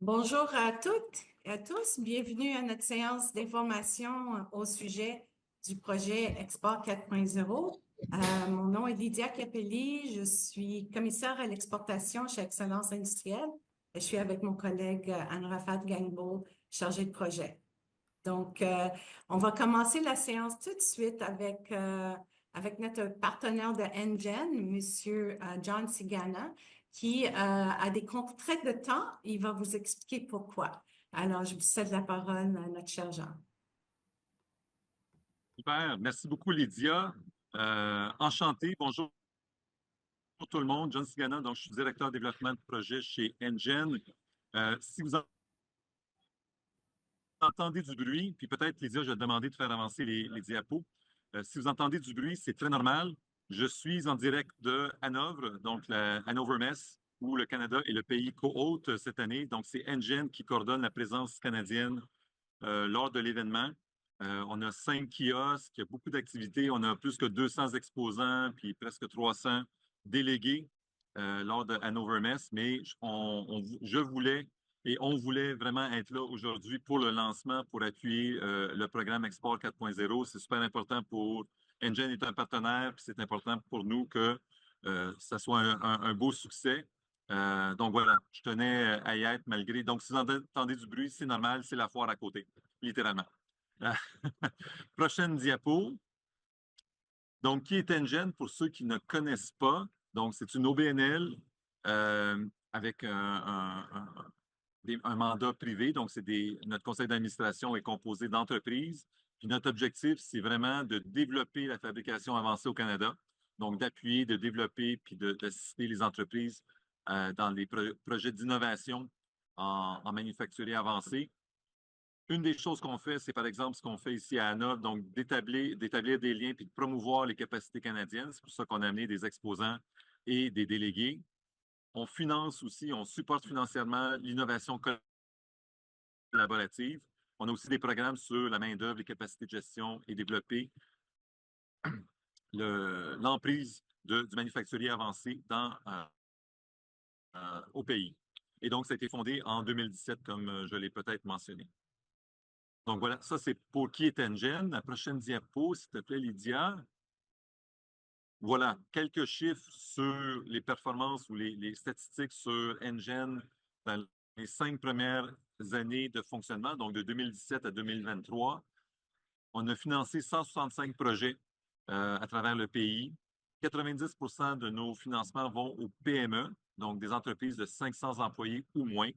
Bonjour à toutes et à tous. Bienvenue à notre séance d'information au sujet du projet Export 4.0. Mon nom est Lydia Capelli. Je suis commissaire à l'exportation chez Excellence Industrielle. Je suis avec mon collègue Anne-Rafat Gangbo, chargée de projet. Donc, on va commencer la séance tout de suite avec notre partenaire de NGen, Monsieur John Sigana, qui a des contraintes de temps. Il va vous expliquer pourquoi. Alors, je vous cède la parole à notre cher Jean. Super. Merci beaucoup, Lydia. Enchanté. Bonjour tout le monde. John Sigana, donc je suis directeur développement de projet chez NGen. Si vous entendez du bruit, puis peut-être, Lydia, je vais te demander de faire avancer les diapos. Si vous entendez du bruit, c'est très normal. Je suis en direct de Hanovre, donc la Hanover Messe, où le Canada est le pays co-hôte cette année. Donc, c'est NGen qui coordonne la présence canadienne lors de l'événement. On a 5 kiosques, il y a beaucoup d'activités. On a plus que 200 exposants, puis presque 300 délégués lors de Hanover Messe. Mais je voulais et on voulait vraiment être là aujourd'hui pour le lancement, pour appuyer le programme Export 4.0. C'est super important pour NGen est un partenaire, puis c'est important pour nous que ça soit un beau succès. Donc voilà, je tenais à y être malgré. Donc, si vous entendez du bruit, c'est normal, c'est la foire à côté, littéralement. Prochaine diapo. Donc, qui est NGen pour ceux qui ne connaissent pas? Donc, c'est une OBNL avec un mandat privé. Donc, notre conseil d'administration est composé d'entreprises. Puis notre objectif, c'est vraiment de développer la fabrication avancée au Canada. Donc, d'appuyer, de développer, puis d'assister les entreprises dans les projets d'innovation en manufacturier avancé. Une des choses qu'on fait, c'est par exemple ce qu'on fait ici à Hanovre, donc d'établir des liens puis de promouvoir les capacités canadiennes. C'est pour ça qu'on a amené des exposants et des délégués. On finance aussi, on supporte financièrement l'innovation collaborative. On a aussi des programmes sur la main-d'œuvre, les capacités de gestion et développer l'emprise du manufacturier avancé au pays. Et donc, ça a été fondé en 2017, comme je l'ai peut-être mentionné. Donc voilà, ça c'est pour qui est NGen. La prochaine diapo, s'il te plaît, Lydia. Voilà, quelques chiffres sur les performances ou les statistiques sur NGen dans les 5 premières années de fonctionnement, donc de 2017 à 2023. On a financé 165 projets à travers le pays. 90 % de nos financements vont aux PME, donc des entreprises de 500 employés ou moins.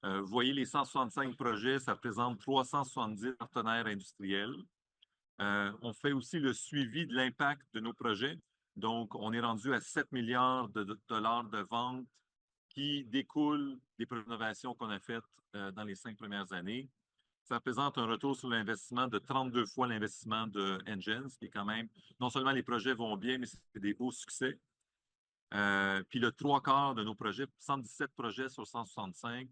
Vous voyez, les 165 projets, ça représente 370 partenaires industriels. On fait aussi le suivi de l'impact de nos projets. Donc, on est rendu à 7 milliards de dollars de ventes qui découlent des innovations qu'on a faites dans les 5 premières années. Ça représente un retour sur l'investissement de 32 fois l'investissement de NGen, ce qui est quand même, non seulement les projets vont bien, mais c'est des beaux succès. Puis le 3/4 de nos projets, 117 projets sur 165,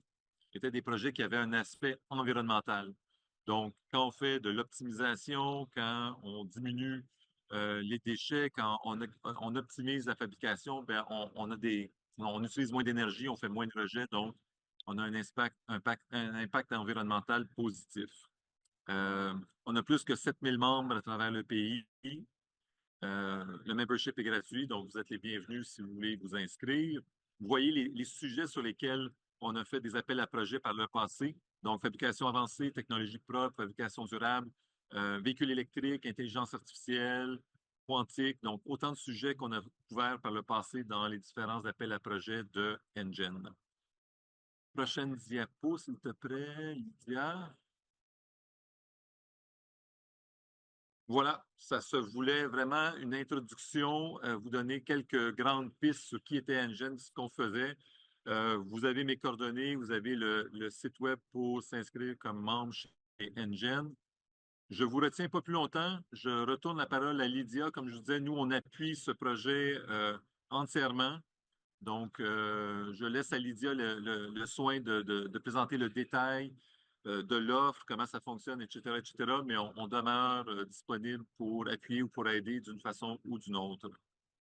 étaient des projets qui avaient un aspect environnemental. Donc, quand on fait de l'optimisation, quand on diminue les déchets, quand on optimise la fabrication, bien, on utilise moins d'énergie, on fait moins de rejets, donc on a un impact environnemental positif. On a plus que 7000 membres à travers le pays. Le membership est gratuit, donc vous êtes les bienvenus si vous voulez vous inscrire. Vous voyez les sujets sur lesquels on a fait des appels à projets par le passé. Donc, fabrication avancée, technologie propre, fabrication durable, véhicules électriques, intelligence artificielle, quantique. Donc, autant de sujets qu'on a couverts par le passé dans les différents appels à projets de NGen. Prochaine diapo, s'il te plaît, Lydia. Voilà, ça se voulait vraiment une introduction, vous donner quelques grandes pistes sur qui était NGen, ce qu'on faisait. Vous avez mes coordonnées, vous avez le site web pour s'inscrire comme membre chez NGen. Je ne vous retiens pas plus longtemps. Je retourne la parole à Lydia. Comme je vous disais, nous, on appuie ce projet entièrement. Donc, je laisse à Lydia le soin de présenter le détail de l'offre, comment ça fonctionne, etc., etc. Mais on demeure disponible pour appuyer ou pour aider d'une façon ou d'une autre.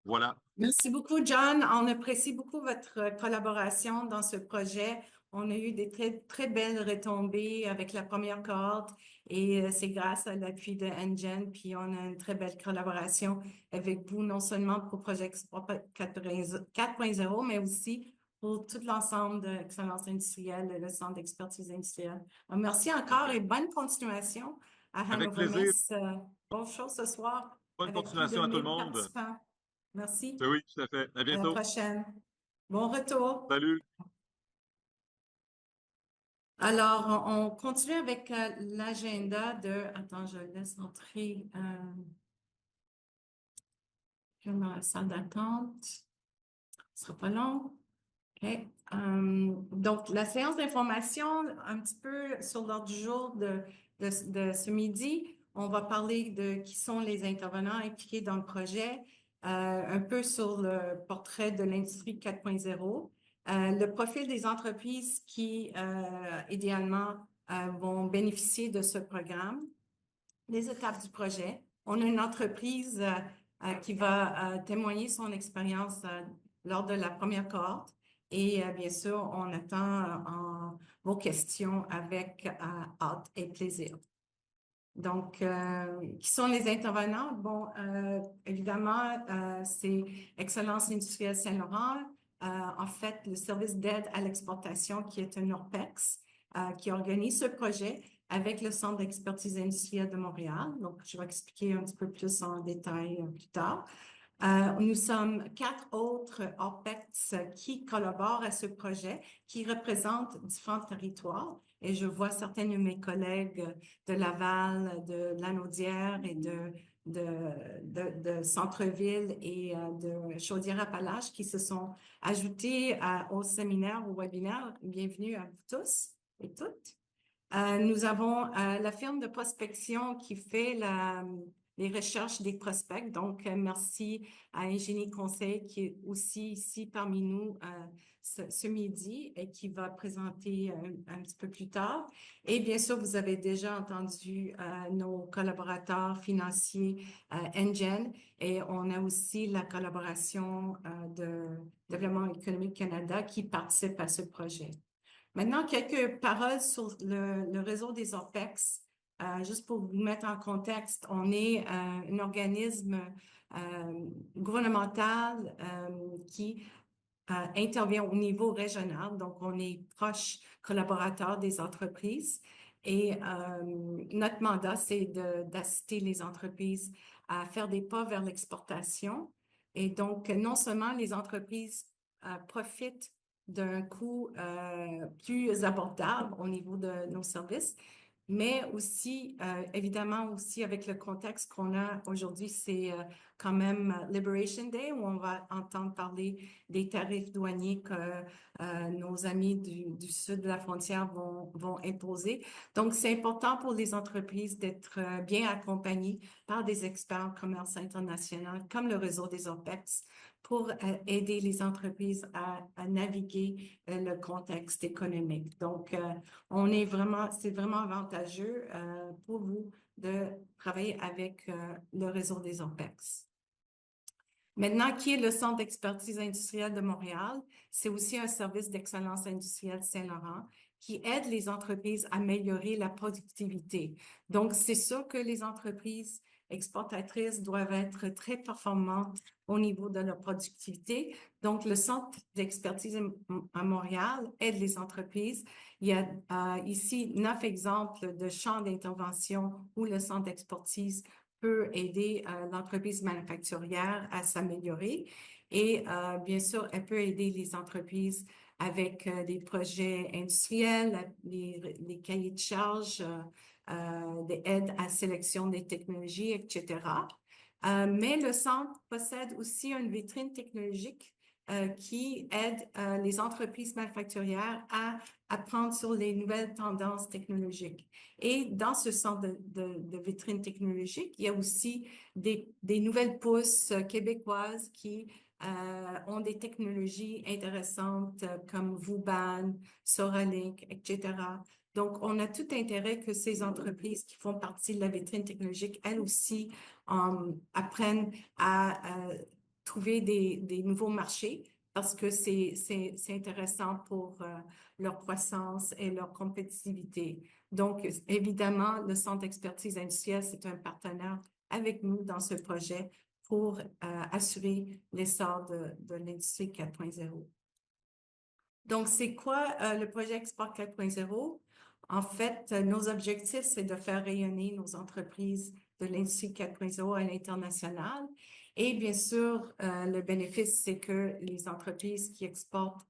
Voilà. Merci beaucoup, John. On apprécie beaucoup votre collaboration dans ce projet. On a eu des très, très belles retombées avec la première cohorte et c'est grâce à l'appui de NGen, puis on a une très belle collaboration avec vous, non seulement pour Projet Export 4.0, mais aussi pour tout l'ensemble de l'excellence industrielle, le Centre d'expertise industrielle. Merci encore et bonne continuation à Avec Hanover plaisir. Mess. Bonne chose ce soir Bonne avec plus de continuation à tout le 1000 monde. participants. Merci. Oui, tout à fait. À À la bientôt. prochaine. Bon retour. Salut. Alors, on continue avec l'agenda de... Attends, je laisse entrer dans la salle d'attente. Ce sera pas long. OK. Donc, la séance d'information, un petit peu sur l'ordre du jour de ce midi, on va parler de qui sont les intervenants impliqués dans le projet, un peu sur le portrait de l'industrie 4.0, le profil des entreprises qui, idéalement, vont bénéficier de ce programme, les étapes du projet. On a une entreprise qui va témoigner son expérience lors de la première cohorte. Et bien sûr, on attend vos questions avec hâte et plaisir. Donc, qui sont les intervenants? Bon, évidemment, c'est Excellence industrielle Saint-Laurent. En fait, le service d'aide à l'exportation qui est un ORPEX qui organise ce projet avec le Centre d'expertise industrielle de Montréal. Donc, je vais expliquer un petit peu plus en détail plus tard. Nous sommes 4 autres ORPEX qui collaborent à ce projet, qui représentent différents territoires. Et je vois certains de mes collègues de Laval, de Lanaudière et de Centre-Ville et de Chaudière-Appalaches qui se sont ajoutés au séminaire, au webinaire. Bienvenue à vous tous et toutes. Nous avons la firme de prospection qui fait les recherches des prospects. Donc, merci à Ingénie Conseil qui est aussi ici parmi nous ce midi et qui va présenter un petit peu plus tard. Et bien sûr, vous avez déjà entendu nos collaborateurs financiers NGen et on a aussi la collaboration de Développement économique Canada qui participe à ce projet. Maintenant, quelques paroles sur le réseau des ORPEX. Juste pour vous mettre en contexte, on est un organisme gouvernemental qui intervient au niveau régional. Donc, on est proche collaborateur des entreprises. Et notre mandat, c'est d'assister les entreprises à faire des pas vers l'exportation. Et donc, non seulement les entreprises profitent d'un coût plus abordable au niveau de nos services, mais aussi, évidemment, aussi avec le contexte qu'on a aujourd'hui, c'est quand même Liberation Day où on va entendre parler des tarifs douaniers que nos amis du sud de la frontière vont imposer. Donc, c'est important pour les entreprises d'être bien accompagnées par des experts en commerce international comme le réseau des OPEX pour aider les entreprises à naviguer le contexte économique. Donc, c'est vraiment avantageux pour vous de travailler avec le réseau des OPEX. Maintenant, qui est le Centre d'expertise industrielle de Montréal? C'est aussi un service d'excellence industrielle Saint-Laurent qui aide les entreprises à améliorer la productivité. Donc, c'est sûr que les entreprises exportatrices doivent être très performantes au niveau de leur productivité. Donc, le Centre d'expertise à Montréal aide les entreprises. Il y a ici 9 exemples de champs d'intervention où le Centre d'expertise peut aider l'entreprise manufacturière à s'améliorer. Et bien sûr, elle peut aider les entreprises avec des projets industriels, les cahiers de charges, des aides à sélection des technologies, etc. Mais le centre possède aussi une vitrine technologique qui aide les entreprises manufacturières à apprendre sur les nouvelles tendances technologiques. Et dans ce centre de vitrine technologique, il y a aussi des nouvelles pousses québécoises qui ont des technologies intéressantes comme VUBAN, Soralink, etc. Donc, on a tout intérêt que ces entreprises qui font partie de la vitrine technologique, elles aussi, apprennent à trouver des nouveaux marchés parce que c'est intéressant pour leur croissance et leur compétitivité. Donc, évidemment, le Centre d'expertise industrielle, c'est un partenaire avec nous dans ce projet pour assurer l'essor de l'industrie 4.0. Donc, c'est quoi le projet Export 4.0? En fait, nos objectifs, c'est de faire rayonner nos entreprises de l'industrie 4.0 à l'international. Et bien sûr, le bénéfice, c'est que les entreprises qui exportent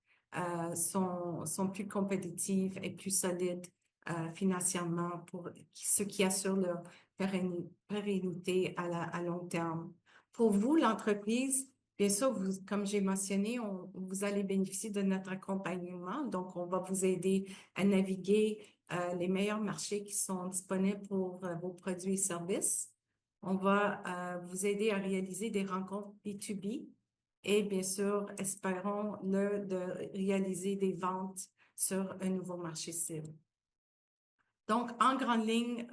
sont plus compétitives et plus solides financièrement, pour ce qui assure leur pérennité à long terme. Pour vous, l'entreprise, bien sûr, comme j'ai mentionné, vous allez bénéficier de notre accompagnement. Donc, on va vous aider à naviguer les meilleurs marchés qui sont disponibles pour vos produits et services. On va vous aider à réaliser des rencontres B2B et bien sûr, espérons-le de réaliser des ventes sur un nouveau marché cible. Donc, en grande ligne,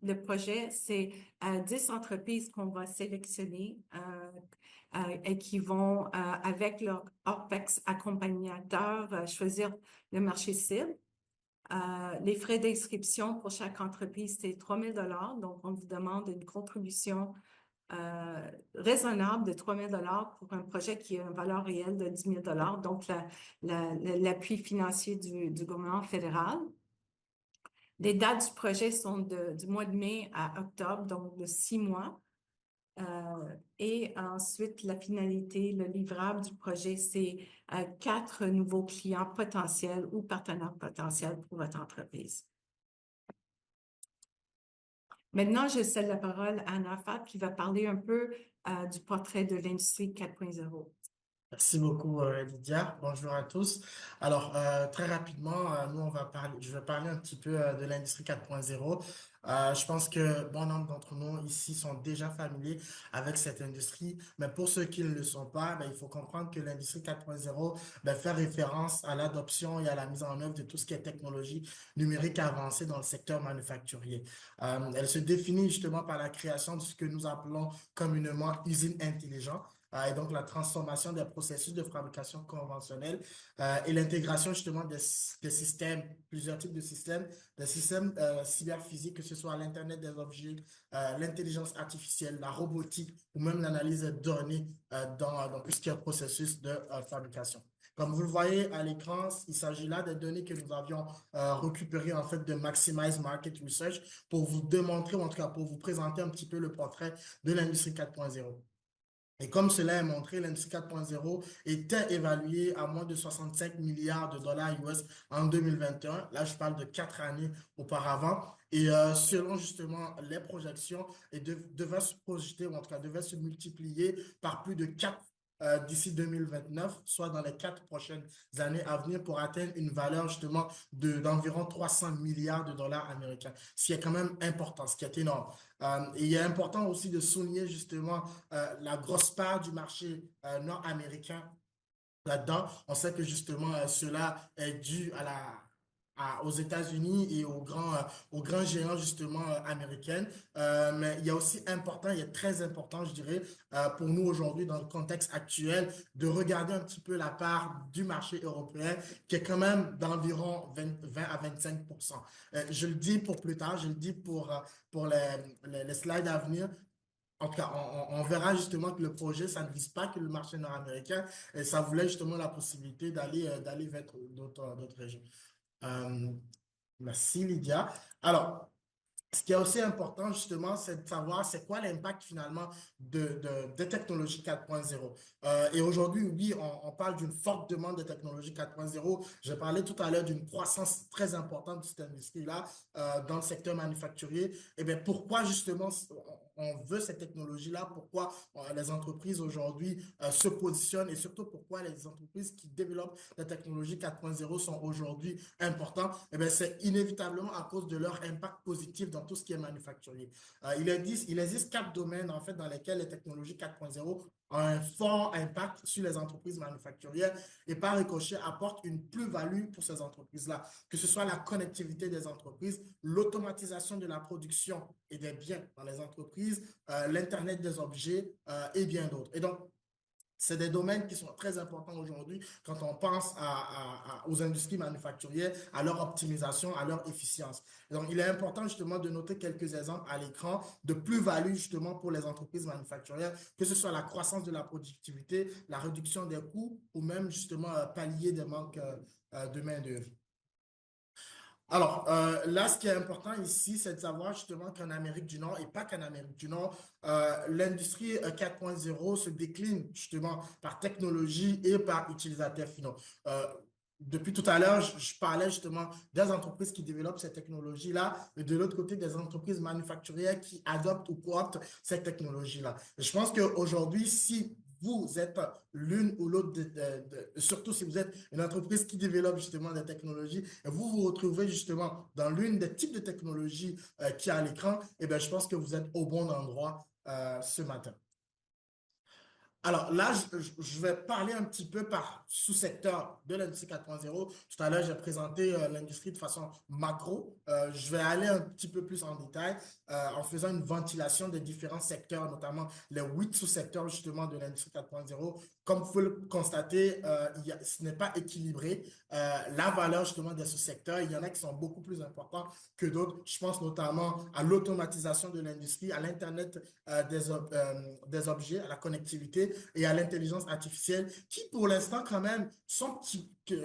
le projet, c'est 10 entreprises qu'on va sélectionner et qui vont, avec leur OPEX accompagnateur, choisir le marché cible. Les frais d'inscription pour chaque entreprise, c'est 3 000 $. Donc, on vous demande une contribution raisonnable de 3 000 $ pour un projet qui a une valeur réelle de 10 000 $. Donc, l'appui financier du gouvernement fédéral. Les dates du projet sont du mois de mai à octobre, donc de 6 mois. Et ensuite, la finalité, le livrable du projet, c'est 4 nouveaux clients potentiels ou partenaires potentiels pour votre entreprise. Maintenant, je cède la parole à Anna Fab qui va parler un peu du portrait de l'industrie 4.0. Merci beaucoup, Lydia. Bonjour à tous. Alors, très rapidement, je vais parler un petit peu de l'industrie 4.0. Je pense que bon nombre d'entre nous ici sont déjà familiers avec cette industrie, mais pour ceux qui ne le sont pas, il faut comprendre que l'industrie 4.0 fait référence à l'adoption et à la mise en œuvre de tout ce qui est technologie numérique avancée dans le secteur manufacturier. Elle se définit justement par la création de ce que nous appelons communément usines intelligentes, et donc la transformation des processus de fabrication conventionnels et l'intégration justement des systèmes, plusieurs types de systèmes, des systèmes cyberphysiques, que ce soit l'Internet des objets, l'intelligence artificielle, la robotique ou même l'analyse de données dans tout ce qui est processus de fabrication. Comme vous le voyez à l'écran, il s'agit là des données que nous avions récupérées en fait de Maximize Market Research pour vous démontrer, ou en tout cas pour vous présenter un petit peu le portrait de l'industrie 4.0. Et comme cela est montré, l'industrie 4.0 était évaluée à moins de 65 milliards de dollars US en 2021. Là, je parle de 4 années auparavant. Et selon justement les projections, et devait se projeter, ou en tout cas devait se multiplier par plus de 4 d'ici 2029, soit dans les 4 prochaines années à venir, pour atteindre une valeur justement d'environ 300 milliards de dollars américains. Ce qui est quand même important, ce qui est énorme. Et il est important aussi de souligner justement la grosse part du marché nord-américain là-dedans. On sait que justement cela est dû aux États-Unis et aux grands géants justement américains. Mais il y a aussi il est très important, je dirais, pour nous aujourd'hui dans le contexte actuel, de regarder un petit peu la part du marché européen qui est quand même d'environ 20 à 25%. Je le dis pour plus tard, je le dis pour les slides à venir. En tout cas, on verra justement que le projet, ça ne vise pas que le marché nord-américain, et ça voulait justement la possibilité d'aller vers d'autres régions. Merci Lydia. Alors, ce qui est aussi important, justement, c'est de savoir c'est quoi l'impact finalement des technologies 4.0. Et aujourd'hui, oui, on parle d'une forte demande de technologies 4.0. J'ai parlé tout à l'heure d'une croissance très importante de cette industrie-là dans le secteur manufacturier. Et bien, pourquoi justement on veut cette technologie-là? Pourquoi les entreprises aujourd'hui se positionnent, et surtout pourquoi les entreprises qui développent la technologie 4.0 sont aujourd'hui importantes? Et bien, c'est inévitablement à cause de leur impact positif dans tout ce qui est manufacturier. Il existe 4 domaines en fait dans lesquels les technologies 4.0 ont un fort impact sur les entreprises manufacturières et par ricochet apportent une plus-value pour ces entreprises-là, que ce soit la connectivité des entreprises, l'automatisation de la production et des biens dans les entreprises, l'Internet des objets et bien d'autres. Et donc, C'est des domaines qui sont très importants aujourd'hui quand on pense aux industries manufacturières, à leur optimisation, à leur efficience. Donc, il est important justement de noter quelques exemples à l'écran de plus-value justement pour les entreprises manufacturières, que ce soit la croissance de la productivité, la réduction des coûts ou même justement pallier des manques de main-d'œuvre. Alors, là, ce qui est important ici, c'est de savoir justement qu'en Amérique du Nord, et pas qu'en Amérique du Nord, l'industrie 4.0 se décline justement par technologie et par utilisateurs finaux. Depuis tout à l'heure, je parlais justement des entreprises qui développent ces technologies-là, et de l'autre côté, des entreprises manufacturières qui adoptent ou cooptent ces technologies-là. Je pense qu'aujourd'hui, si vous êtes l'une ou l'autre, surtout si vous êtes une entreprise qui développe justement des technologies, et vous vous retrouvez justement dans l'une des types de technologies qui est à l'écran, et bien, je pense que vous êtes au bon endroit ce matin. Alors là, je vais parler un petit peu par sous-secteur de l'industrie 4.0. Tout à l'heure, j'ai présenté l'industrie de façon macro. Je vais aller un petit peu plus en détail en faisant une ventilation des différents secteurs, notamment les 8 sous-secteurs justement de l'industrie 4.0. Comme vous pouvez le constater, ce n'est pas équilibré. La valeur justement des sous-secteurs, il y en a qui sont beaucoup plus importants que d'autres. Je pense notamment à l'automatisation de l'industrie, à l'Internet des objets, à la connectivité et à l'intelligence artificielle, qui pour l'instant quand même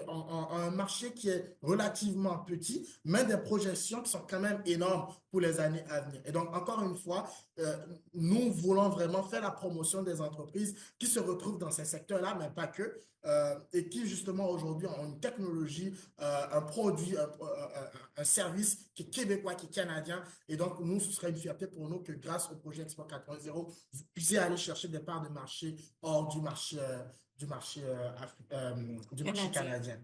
ont un marché qui est relativement petit, mais des projections qui sont quand même énormes pour les années à venir. Et donc, encore une fois, nous voulons vraiment faire la promotion des entreprises qui se retrouvent dans ces secteurs-là, mais pas que, et qui justement aujourd'hui ont une technologie, un produit, un service qui est québécois, qui est canadien. Et donc, nous, ce serait une fierté pour nous que grâce au projet Expo 4.0, vous puissiez aller chercher des parts de marché hors du marché canadien.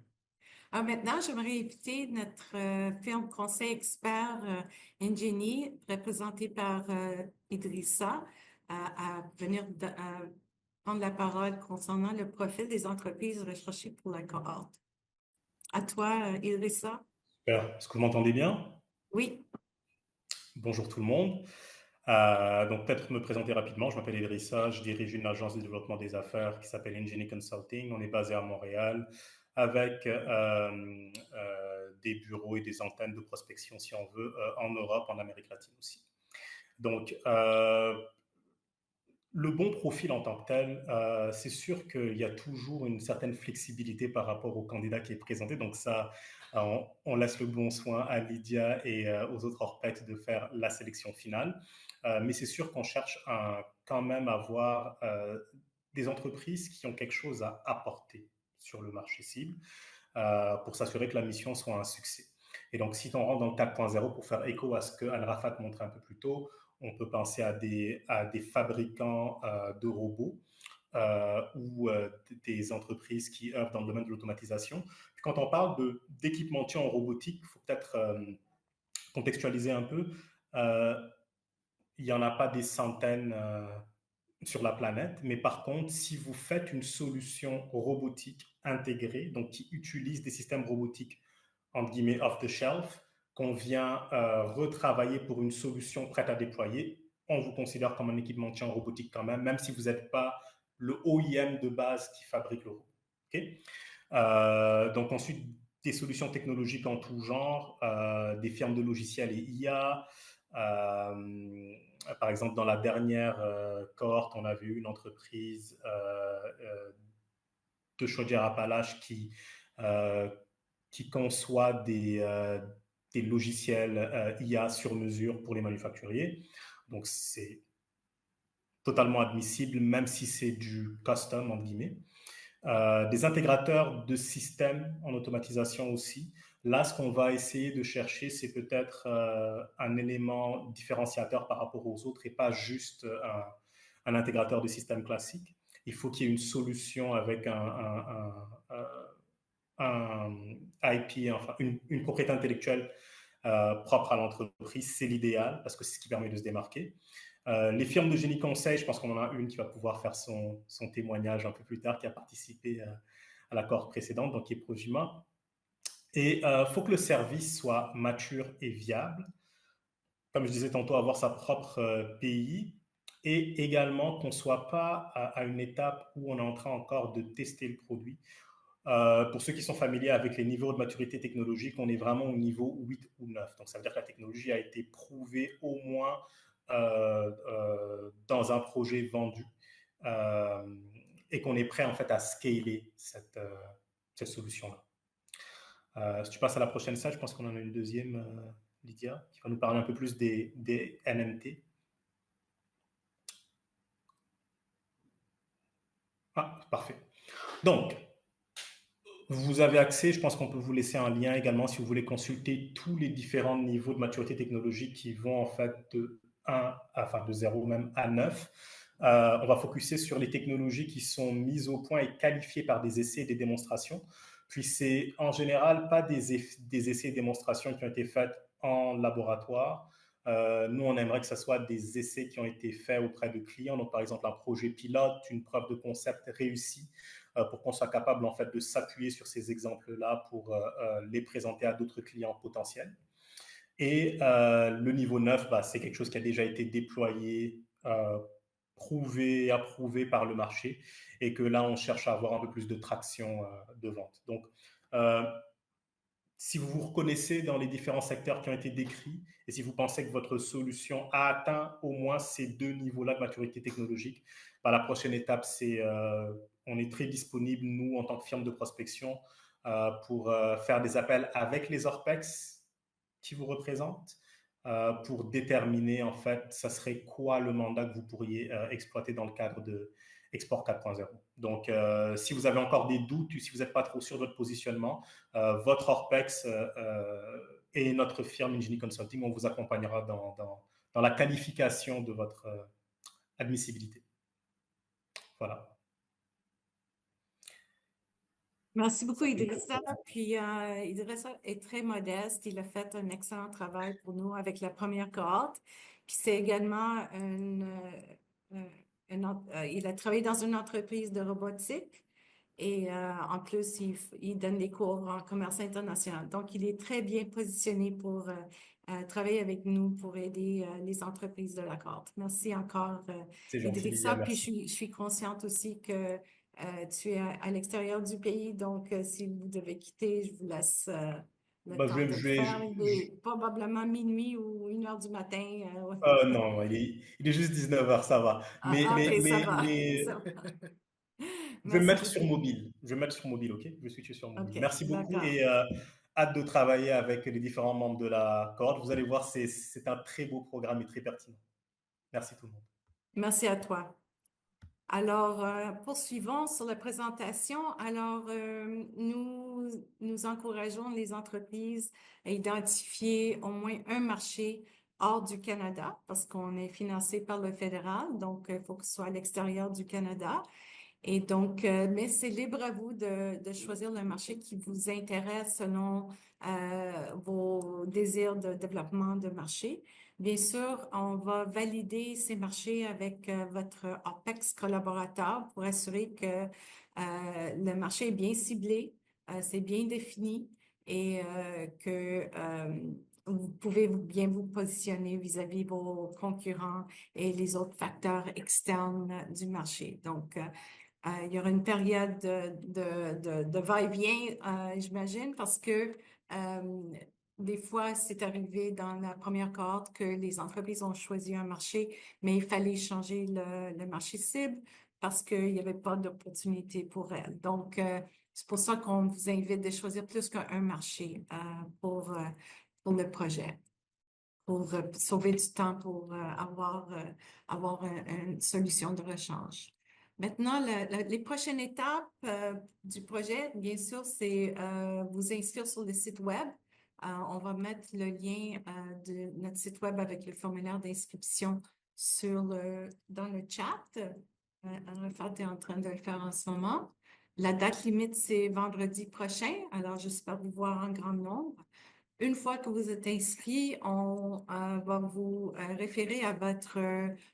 Alors maintenant, j'aimerais inviter notre firme conseil expert Engenie, représenté par Idrissa, à venir prendre la parole concernant le profil des entreprises recherchées pour la cohorte. À toi, Idrissa. Super. Est-ce que vous m'entendez bien? Oui. Bonjour tout le monde. Donc peut-être me présenter rapidement. Je m'appelle Idrissa, je dirige une agence de développement des affaires qui s'appelle Engenie Consulting. On est basé à Montréal avec des bureaux et des antennes de prospection, si on veut, en Europe, en Amérique latine aussi. Donc, le bon profil en tant que tel, c'est sûr qu'il y a toujours une certaine flexibilité par rapport au candidat qui est présenté. Donc ça, on laisse le bon soin à Lydia et aux autres orpettes de faire la sélection finale. Mais c'est sûr qu'on cherche quand même à avoir des entreprises qui ont quelque chose à apporter sur le marché cible pour s'assurer que la mission soit un succès. Et donc, si on rentre dans le 4.0 pour faire écho à ce que Al-Rafat montrait un peu plus tôt, on peut penser à des fabricants de robots ou des entreprises qui œuvrent dans le domaine de l'automatisation. Puis quand on parle d'équipementiers en robotique, il faut peut-être contextualiser un peu. Il n'y en a pas des centaines sur la planète, mais par contre, si vous faites une solution robotique intégrée, donc qui utilise des systèmes robotiques entre guillemets off the shelf, qu'on vient retravailler pour une solution prête à déployer, on vous considère comme un équipementier en robotique quand même, même si vous n'êtes pas le OEM de base qui fabrique le robot. Okay? Donc ensuite, des solutions technologiques en tout genre, des firmes de logiciels et IA. Par exemple, dans la dernière cohorte, on a vu une entreprise de Chaudière-Appalaches qui conçoit des logiciels IA sur mesure pour les manufacturiers. Donc, c'est totalement admissible, même si c'est du custom, entre guillemets. Des intégrateurs de systèmes en automatisation aussi. Là, ce qu'on va essayer de chercher, c'est peut-être un élément différenciateur par rapport aux autres et pas juste un intégrateur de système classique. Il faut qu'il y ait une solution avec un IP, enfin une propriété intellectuelle propre à l'entreprise. C'est l'idéal parce que c'est ce qui permet de se démarquer. Les firmes de génie conseil, je pense qu'on en a une qui va pouvoir faire son témoignage un peu plus tard, qui a participé à la cohorte précédente, donc qui est Projima. Et il faut que le service soit mature et viable. Comme je disais tantôt, avoir sa propre pays et également qu'on ne soit pas à une étape où on est en train encore de tester le produit. Pour ceux qui sont familiers avec les niveaux de maturité technologique, on est vraiment au niveau 8 ou 9. Donc, ça veut dire que la technologie a été prouvée au moins dans un projet vendu et qu'on est prêt en fait à scaler cette solution-là. Si tu passes à la prochaine slide, je pense qu'on en a une deuxième, Lydia, qui va nous parler un peu plus des NMT. Ah, parfait. Donc, vous avez accès, je pense qu'on peut vous laisser un lien également si vous voulez consulter tous les différents niveaux de maturité technologique qui vont en fait de 0 même à 9. On va focuser sur les technologies qui sont mises au point et qualifiées par des essais et des démonstrations. Puis c'est en général pas des essais et démonstrations qui ont été faits en laboratoire. Nous, on aimerait que ce soit des essais qui ont été faits auprès de clients. Donc, par exemple, un projet pilote, une preuve de concept réussie, pour qu'on soit capable en fait de s'appuyer sur ces exemples-là pour les présenter à d'autres clients potentiels. Et le niveau 9, c'est quelque chose qui a déjà été déployé, prouvé, approuvé par le marché, et que là, on cherche à avoir un peu plus de traction de vente. Donc, si vous vous reconnaissez dans les différents secteurs qui ont été décrits et si vous pensez que votre solution a atteint au moins ces deux niveaux-là de maturité technologique, la prochaine étape, c'est on est très disponible, nous, en tant que firme de prospection, pour faire des appels avec les ORPEX qui vous représentent, pour déterminer, en fait, ça serait quoi le mandat que vous pourriez exploiter dans le cadre de Export 4.0. Donc, si vous avez encore des doutes ou si vous n'êtes pas trop sûr de votre positionnement, votre ORPEX et notre firme Ingenie Consulting, on vous accompagnera dans la qualification de votre admissibilité. Voilà. Merci beaucoup, Idrissa. Puis, Idrissa est très modeste. Il a fait un excellent travail pour nous avec la première cohorte. Puis, c'est également il a travaillé dans une entreprise de robotique et en plus, il donne des cours en commerce international. Donc, il est très bien positionné pour travailler avec nous pour aider les entreprises de la cohorte. Merci encore, C'est gentil, Idrissa. Lydia, Puis, merci. je suis consciente aussi que tu es à l'extérieur du pays, donc si vous devez quitter, je vous laisse le temps de le faire. Il est probablement minuit ou 1 heure du matin. Non, il est juste 19h, ça va. OK, ça va. Ça va. Je vais me Merci mettre sur beaucoup. mobile. Je vais me mettre sur mobile, OK? Je vais switcher sur mobile. OK, Merci beaucoup d'accord. et hâte de travailler avec les différents membres de la cohorte. Vous allez voir, c'est un très beau programme et très pertinent. Merci tout le monde. Merci à toi. Alors, poursuivons sur la présentation. Alors, nous encourageons les entreprises à identifier au moins un marché hors du Canada parce qu'on est financé par le fédéral, donc il faut que ce soit à l'extérieur du Canada. Et donc, mais c'est libre à vous de choisir le marché qui vous intéresse selon vos désirs de développement de marché. Bien sûr, on va valider ces marchés avec votre OPEX collaborateur pour assurer que le marché est bien ciblé, c'est bien défini et que vous pouvez bien vous positionner vis-à-vis vos concurrents et les autres facteurs externes du marché. Donc, il y aura une période de va-et-vient, j'imagine, parce que des fois, c'est arrivé dans la première cohorte que les entreprises ont choisi un marché, mais il fallait changer le marché cible parce qu'il n'y avait pas d'opportunité pour elles. Donc, c'est pour ça qu'on vous invite de choisir plus qu'un marché pour le projet, pour sauver du temps, pour avoir une solution de rechange. Maintenant, les prochaines étapes du projet, bien sûr, c'est vous inscrire sur le site web. On va mettre le lien de notre site web avec le formulaire d'inscription dans le chat. Arafat est en train de le faire en ce moment. La date limite, c'est vendredi prochain, alors j'espère vous voir en grand nombre. Une fois que vous êtes inscrit, on va vous référer à votre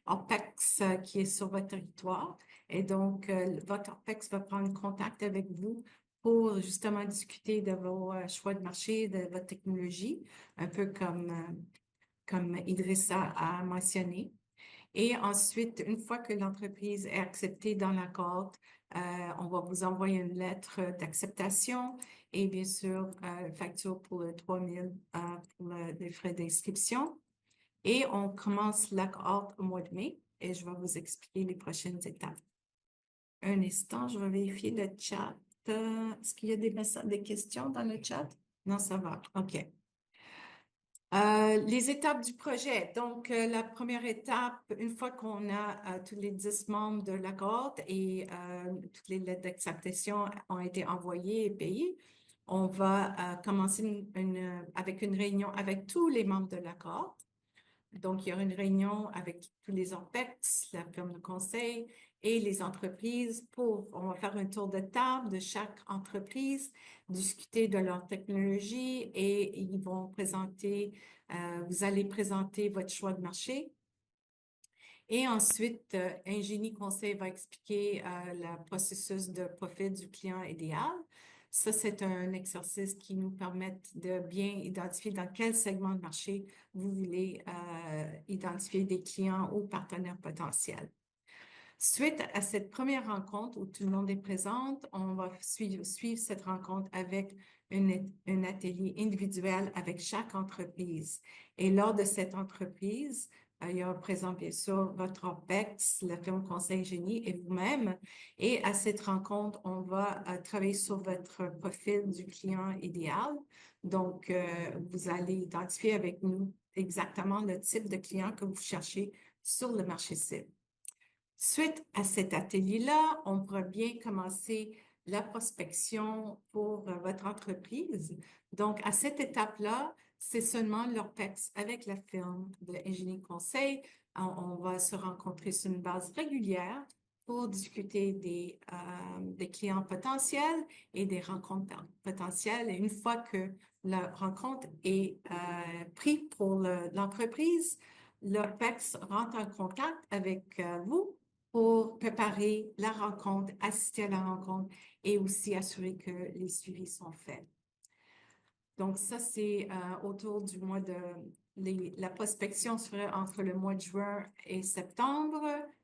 OPEX qui est sur votre territoire. Et donc, votre OPEX va prendre contact avec vous pour justement discuter de vos choix de marché, de votre technologie, un peu comme Idrissa a mentionné. Et ensuite, une fois que l'entreprise est acceptée dans la cohorte, on va vous envoyer une lettre d'acceptation et bien sûr, facture pour le 3 000 pour les frais d'inscription. Et on commence la cohorte au mois de mai et je vais vous expliquer les prochaines étapes. Un instant, je vais vérifier le chat. Est-ce qu'il y a des questions dans le chat? Non, ça va. OK. Les étapes du projet. Donc, la première étape, une fois qu'on a tous les 10 membres de la cohorte et toutes les lettres d'acceptation ont été envoyées et payées, on va commencer avec une réunion avec tous les membres de la cohorte. Donc, il y aura une réunion avec tous les OPEX, la firme de conseil et les entreprises on va faire un tour de table de chaque entreprise, discuter de leur technologie et ils vont vous allez présenter votre choix de marché. Et ensuite, Ingénie Conseil va expliquer le processus de profil du client idéal. Ça, c'est un exercice qui nous permet de bien identifier dans quel segment de marché vous voulez identifier des clients ou partenaires potentiels. Suite à cette première rencontre où tout le monde est présent, on va suivre cette rencontre avec un atelier individuel avec chaque entreprise. Et lors de cette entreprise, il y aura présent, bien sûr, votre OPEX, la firme Conseil Génie et vous-même. Et à cette rencontre, on va travailler sur votre profil du client idéal. Donc, vous allez identifier avec nous exactement le type de client que vous cherchez sur le marché cible. Suite à cet atelier-là, on pourra bien commencer la prospection pour votre entreprise. Donc, à cette étape-là, c'est seulement l'OPEX avec la firme de Ingénie Conseil. On va se rencontrer sur une base régulière pour discuter des clients potentiels et des rencontres potentielles. Et une fois que la rencontre est prise pour l'entreprise, l'OPEX rentre en contact avec vous pour préparer la rencontre, assister à la rencontre et aussi assurer que les suivis sont faits. Donc, ça, c'est autour du mois de... la prospection serait entre le mois de juin et septembre,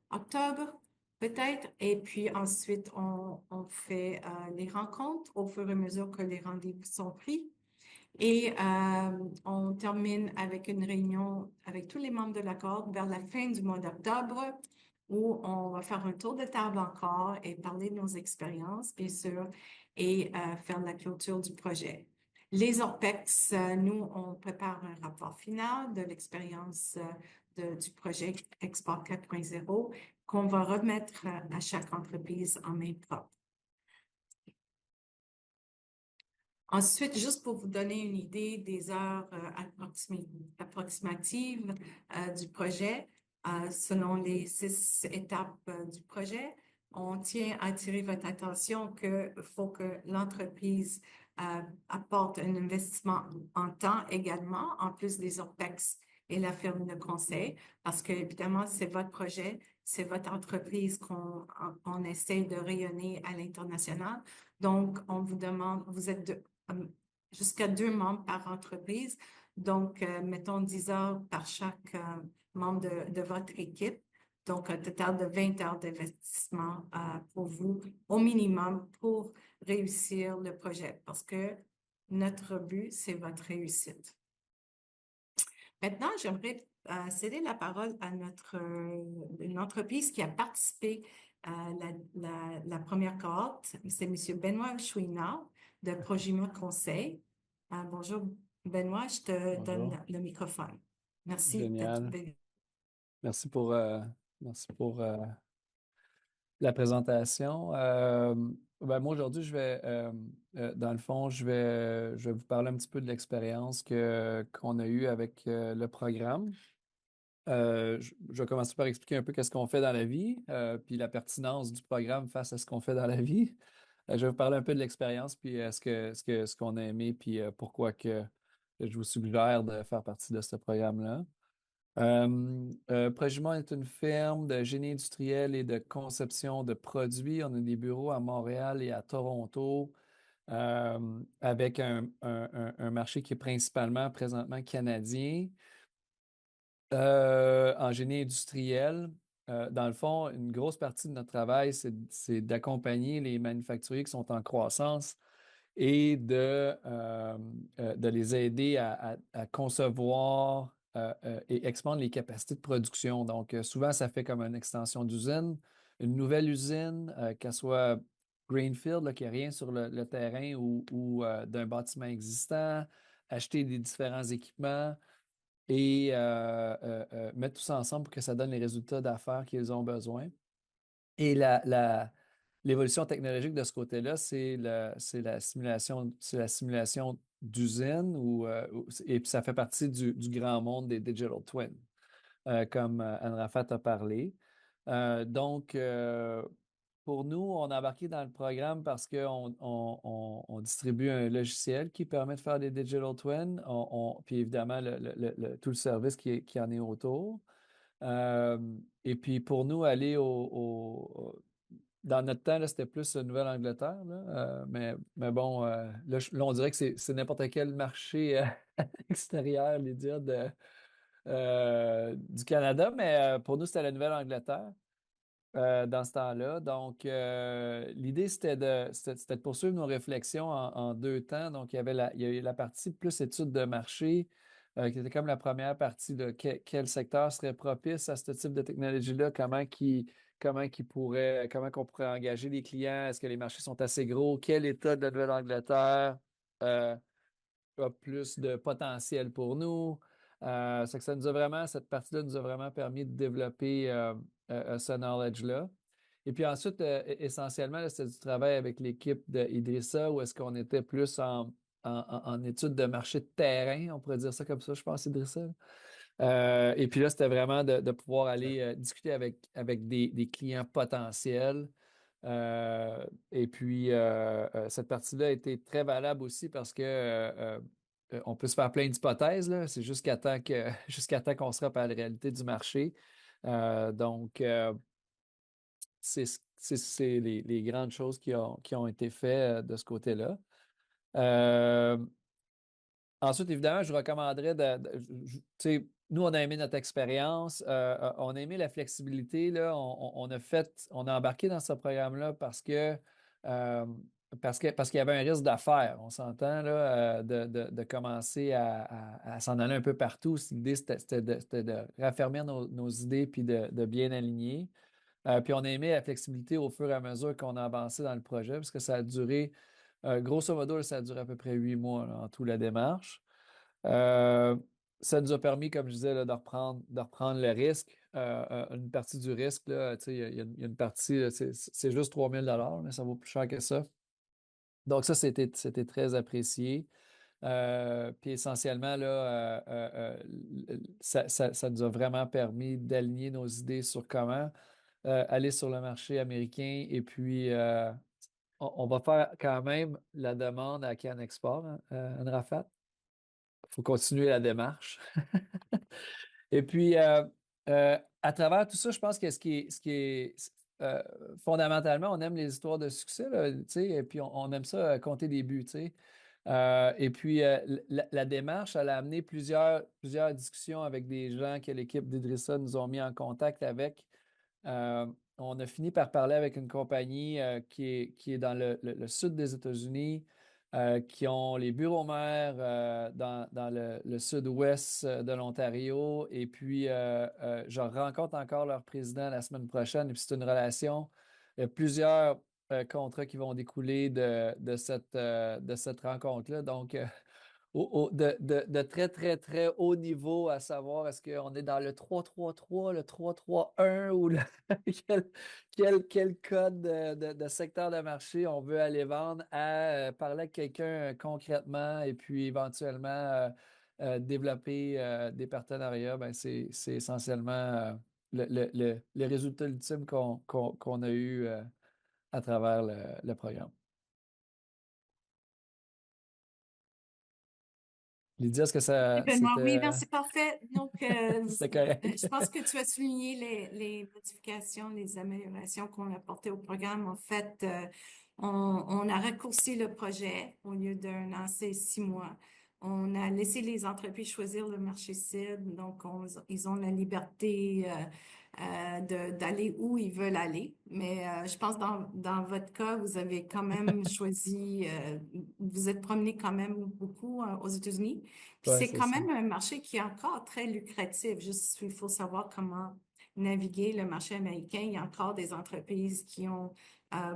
octobre peut-être. Et puis ensuite, on fait les rencontres au fur et à mesure que les rendez-vous sont pris. Et on termine avec une réunion avec tous les membres de la cohorte vers la fin du mois d'octobre où on va faire un tour de table encore et parler de nos expériences, bien sûr, et faire la clôture du projet. Les OPEX, nous, on prépare un rapport final de l'expérience du projet Export 4.0 qu'on va remettre à chaque entreprise en main propre. Ensuite, juste pour vous donner une idée des heures approximatives du projet, selon les 6 étapes du projet, on tient à attirer votre attention qu'il faut que l'entreprise apporte un investissement en temps également, en plus des OPEX et la firme de conseil, parce que évidemment, c'est votre projet, c'est votre entreprise qu'on essaie de rayonner à l'international. Donc, on vous demande, vous êtes jusqu'à 2 membres par entreprise. Donc, mettons 10 heures par chaque membre de votre équipe. Donc, un total de 20 heures d'investissement pour vous, au minimum, pour réussir le projet. Parce que notre but, c'est votre réussite. Maintenant, j'aimerais céder la parole à une entreprise qui a participé à la première cohorte. C'est M. Benoît Chouinard de Progima Conseil. Bonjour, Benoît, je te donne le microphone. Merci. Génial. Merci pour la présentation. Moi, aujourd'hui, dans le fond, je vais vous parler un petit peu de l'expérience qu'on a eue avec le programme. Je vais commencer par expliquer un peu qu'est-ce qu'on fait dans la vie, puis la pertinence du programme face à ce qu'on fait dans la vie. Je vais vous parler un peu de l'expérience, puis ce qu'on a aimé, puis pourquoi que je vous suggère de faire partie de ce programme-là. Progima est une firme de génie industriel et de conception de produits. On a des bureaux à Montréal et à Toronto, avec un marché qui est principalement présentement canadien. En génie industriel, dans le fond, une grosse partie de notre travail, c'est d'accompagner les manufacturiers qui sont en croissance et de les aider à concevoir et expandre les capacités de production. Donc, souvent, ça fait comme une extension d'usine, une nouvelle usine, qu'elle soit greenfield, là, qu'il n'y a rien sur le terrain ou d'un bâtiment existant, acheter des différents équipements et mettre tout ça ensemble pour que ça donne les résultats d'affaires qu'ils ont besoin. Et l'évolution technologique de ce côté-là, c'est la simulation d'usine et puis ça fait partie du grand monde des digital twins, comme Anne Rafat a parlé. Donc, pour nous, on a embarqué dans le programme parce qu'on distribue un logiciel qui permet de faire des digital twins, puis évidemment tout le service qui en est autour. Euh, et puis pour nous, aller dans notre temps, là, c'était plus Nouvelle-Angleterre, là, mais bon, là, on dirait que c'est n'importe quel marché extérieur, Lydia, du Canada, mais pour nous, c'était la Nouvelle-Angleterre dans ce temps-là. Donc, l'idée, c'était de poursuivre nos réflexions en deux temps. Donc, il y a eu la partie plus étude de marché, qui était comme la première partie de quel secteur serait propice à ce type de technologie-là, comment qu'on pourrait engager les clients, est-ce que les marchés sont assez gros, quel État de la Nouvelle-Angleterre a plus de potentiel pour nous. C'est que cette partie-là nous a vraiment permis de développer ce knowledge-là. Et puis ensuite, essentiellement, là, c'était du travail avec l'équipe d'Idrissa, où est-ce qu'on était plus en étude de marché de terrain, on pourrait dire ça comme ça, je pense, Idrissa. Et puis là, c'était vraiment de pouvoir aller discuter avec des clients potentiels. Et puis, cette partie-là a été très valable aussi parce que on peut se faire plein d'hypothèses, là. C'est jusqu'à temps qu'on se rappelle à la réalité du marché. Donc, c'est les grandes choses qui ont été faites de ce côté-là. Euh, Ensuite, évidemment, je recommanderais tu sais, nous, on a aimé notre expérience, on a aimé la flexibilité, là, on a embarqué dans ce programme-là euh, parce qu'il y avait un risque d'affaires, on s'entend, là, de commencer à s'en aller un peu partout. L'idée, c'était de raffermir nos idées puis de bien aligner. Puis on a aimé la flexibilité au fur et à mesure qu'on a avancé dans le projet, parce que ça a duré, grosso modo, ça a duré à peu près 8 mois là, en tout la démarche. Euh, Ça nous a permis, comme je disais, là, de reprendre le risque. Une partie du risque, là, tu sais, il y a une partie, là, c'est juste 3 000 mais ça vaut plus cher que ça. Donc ça, c'était très apprécié. Puis essentiellement, là, ça nous a vraiment permis d'aligner nos idées sur comment aller sur le marché américain. Et puis, on va faire quand même la demande à CanExport, hein, Anne Rafat. Il faut continuer la démarche. Et puis, à travers tout ça, je pense que euh, fondamentalement, on aime les histoires de succès, là, tu sais, et puis on aime ça, compter des buts, tu sais. Et puis, la démarche, elle a amené plusieurs discussions avec des gens que l'équipe d'Idrissa nous ont mis en contact avec. Euh, on a fini par parler avec une compagnie qui est dans le sud des États-Unis, qui ont les bureaux mères dans le sud-ouest de l'Ontario. Et puis, je rencontre encore leur président la semaine prochaine. Et puis, c'est une relation. Il y a plusieurs contrats qui vont découler de cette rencontre-là. Donc, de très, très, très haut niveau, à savoir est-ce qu'on est dans le 3-3-3, le 3-3-1 ou quel code de secteur de marché on veut aller vendre à parler avec quelqu'un concrètement et puis éventuellement développer des partenariats, ben c'est essentiellement le résultat ultime qu'on a eu à travers le programme. Lydia, est-ce que Benoît, oui, non, c'était c'est parfait. Donc, c'était correct? je pense que tu as souligné les modifications, les améliorations qu'on a apportées au programme. En fait, on a raccourci le projet. Au lieu d'un an, c'est 6 mois. On a laissé les entreprises choisir le marché cible, donc ils ont la liberté d'aller où ils veulent aller. Mais je pense dans votre cas, vous avez quand même choisi, vous êtes promené quand même beaucoup aux États-Unis. Puis Ouais, c'est c'est quand ça. même un marché qui est encore très lucratif. Juste, il faut savoir comment naviguer le marché américain. Il y a encore des entreprises qui ont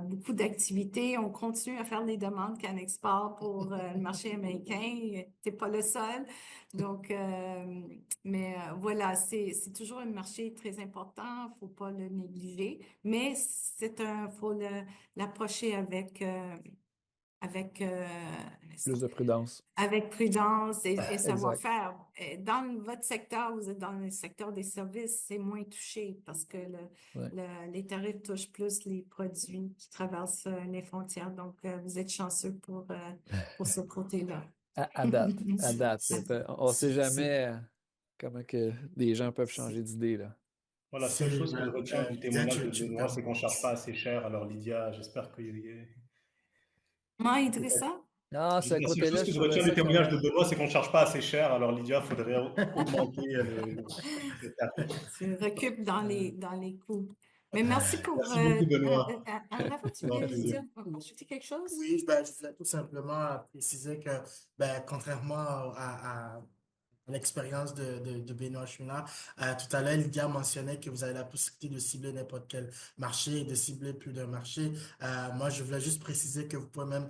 beaucoup d'activités. On continue à faire des demandes CanExport pour le marché américain. T'es pas le seul. Donc, mais voilà, c'est toujours un marché très important. Faut pas le négliger. Mais faut l'approcher avec Plus de prudence. avec prudence et Exact. savoir-faire. Dans votre secteur, vous êtes dans le secteur des services, c'est moins touché parce que Ouais. les tarifs touchent plus les produits qui traversent les frontières. Donc, vous êtes chanceux pour ce côté-là. À date. On ne sait C'est- jamais comment que les gens peuvent changer d'idée, là. Moi, la seule chose que je retiens du Lydia, témoignage de tu me Benoît, c'est qu'on ne charge pas assez cher. Alors, Lydia, j'espère que... Moi, Idrissa? Non, Je ce dis, la seule chose côté-là, que je je trouvais retiens du ça témoignage de correct. Benoît, c'est qu'on ne charge pas assez cher. Alors, Lydia, il faudrait augmenter le tarif. Tu recules dans les coûts. Mais merci pour... Merci beaucoup, Benoît. Andrava, tu C'est un voulais plaisir. dire, ajouter quelque chose? Oui, ben, je voulais tout simplement préciser que, ben, contrairement à l'expérience de Benoît Chouinard, tout à l'heure, Lydia mentionnait que vous avez la possibilité de cibler n'importe quel marché et de cibler plus d'un marché. Moi, je voulais juste préciser que vous pouvez même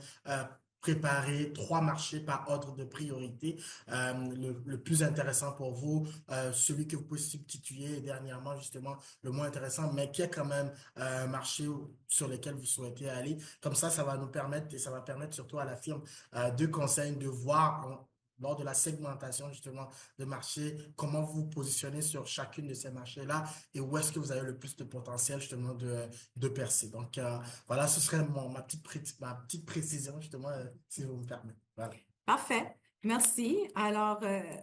préparer 3 marchés par ordre de priorité. Le plus intéressant pour vous, celui que vous pouvez substituer et dernièrement, justement, le moins intéressant, mais qui est quand même un marché sur lequel vous souhaitez aller. Comme ça va nous permettre, et ça va permettre surtout à la firme de conseil de voir lors de la segmentation justement de marché, comment vous vous positionnez sur chacune de ces marchés-là et où est-ce que vous avez le plus de potentiel justement de percer. Donc voilà, ce serait ma petite précision justement, si vous me permettez. Voilà. Parfait. Merci. Alors,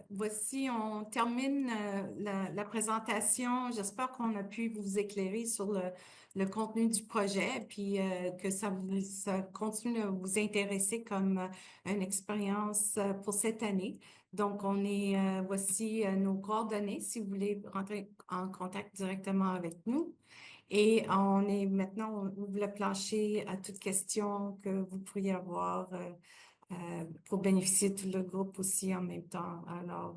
voici, on termine la présentation. J'espère qu'on a pu vous éclairer sur le contenu du projet, puis que ça continue de vous intéresser comme une expérience pour cette année. Donc, voici nos coordonnées si vous voulez rentrer en contact directement avec nous. Et maintenant, on ouvre le plancher à toute question que vous pourriez avoir pour bénéficier de tout le groupe aussi en même temps. Alors,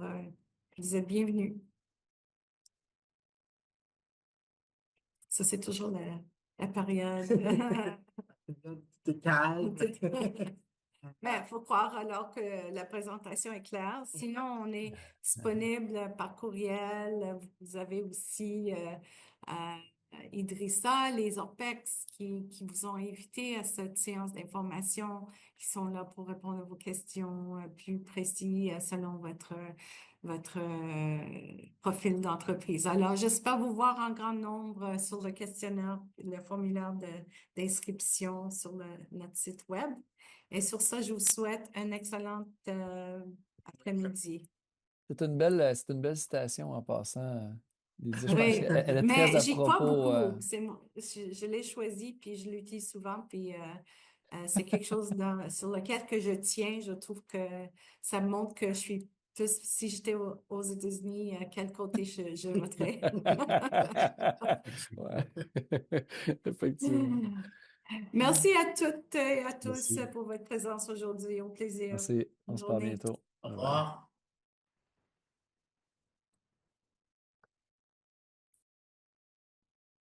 vous êtes bienvenus. Ça, c'est toujours la période. T'es calme. Mais il faut croire alors que la présentation est claire. Sinon, on est disponible par courriel. Vous avez aussi Idrissa, les ORPEX qui vous ont invité à cette séance d'information, qui sont là pour répondre à vos questions plus précises selon votre profil d'entreprise. Alors, j'espère vous voir en grand nombre sur le questionnaire, le formulaire d'inscription sur notre site web. Et sur ça, je vous souhaite un excellent après-midi. C'est une belle citation en passant, Lydia. Je pense Oui, qu'elle est mais très à j'y crois propos. beaucoup. Je l'ai choisi, puis je l'utilise souvent, puis c'est quelque chose sur lequel que je tiens. Je trouve que ça montre que je suis plus, si j'étais aux États-Unis, à quel côté je voterais. Ouais. Effectivement. Merci à toutes et à tous Merci. pour votre présence aujourd'hui. Au plaisir. Merci. On Bonne se parle journée. bientôt. Au Bye bye. revoir.